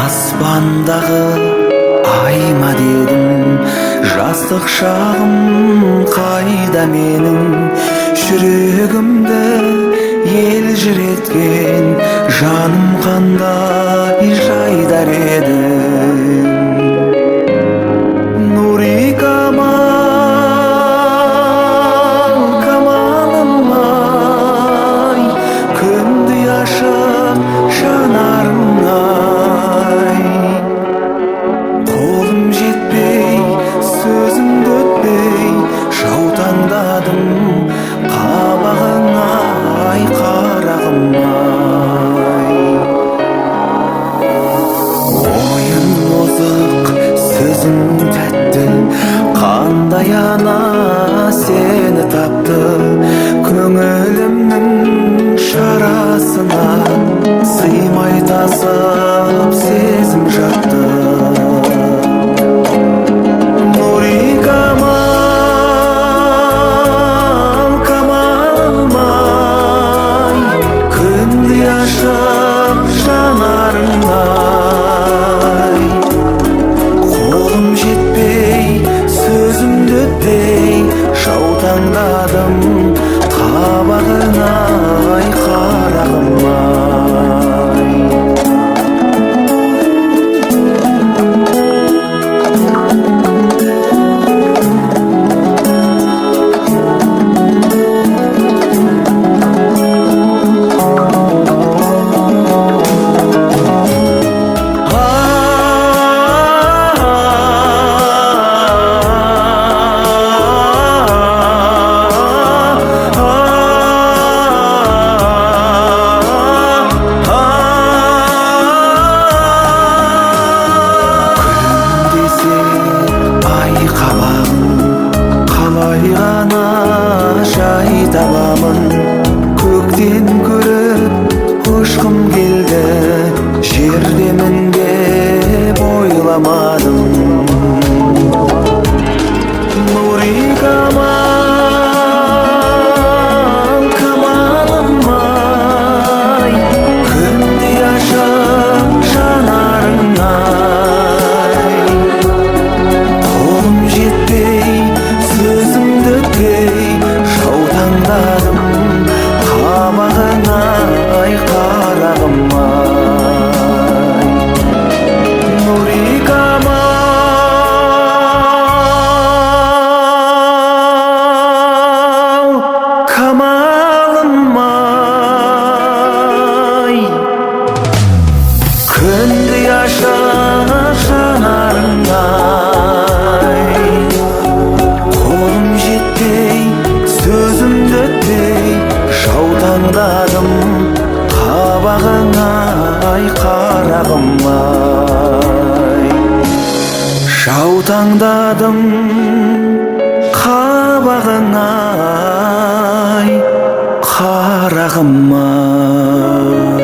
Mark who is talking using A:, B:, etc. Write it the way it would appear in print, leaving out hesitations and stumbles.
A: аспандағы айма дедім, жастық шағым қайда менің? Жүрегімді елжіреткен жаным қандай жайдар едің? Нури камал, камалым ай, күнді ашып жанарыңай. Қолым жетпей, сөзімді өтпей, жаутаңдадым қабағыңа, ай қарағым ай. Ойын озық, сөзің тәтті, қандай ана сені тапты. Көңілімнің шарасына сыймай тасып сезім жатты. Нури камал, камалым ай, күнді ашып жанарыңай. Қолым жетпей, сөзімді өтпей, жаутаңдадым қабағыңа, ай қарағым ай. Жай табамын, көктен көріп ұшқым келді, жердемін деп ойламадым. Нури камал, камалым ай, күнді ашып жанарыңай. Қолым жетпей, сөзімді өтпей, жаутаңдадым қабағыңа, ай қарағым ай. Нури камал, камалым ай, күнді ашып жанарыңай. Қолым жетпей, сөзімді өтпей, жаутаңдадым қабағыңа, ай қарағым ай. Жаутаңдадым қабағыңа, ай қарағым ай.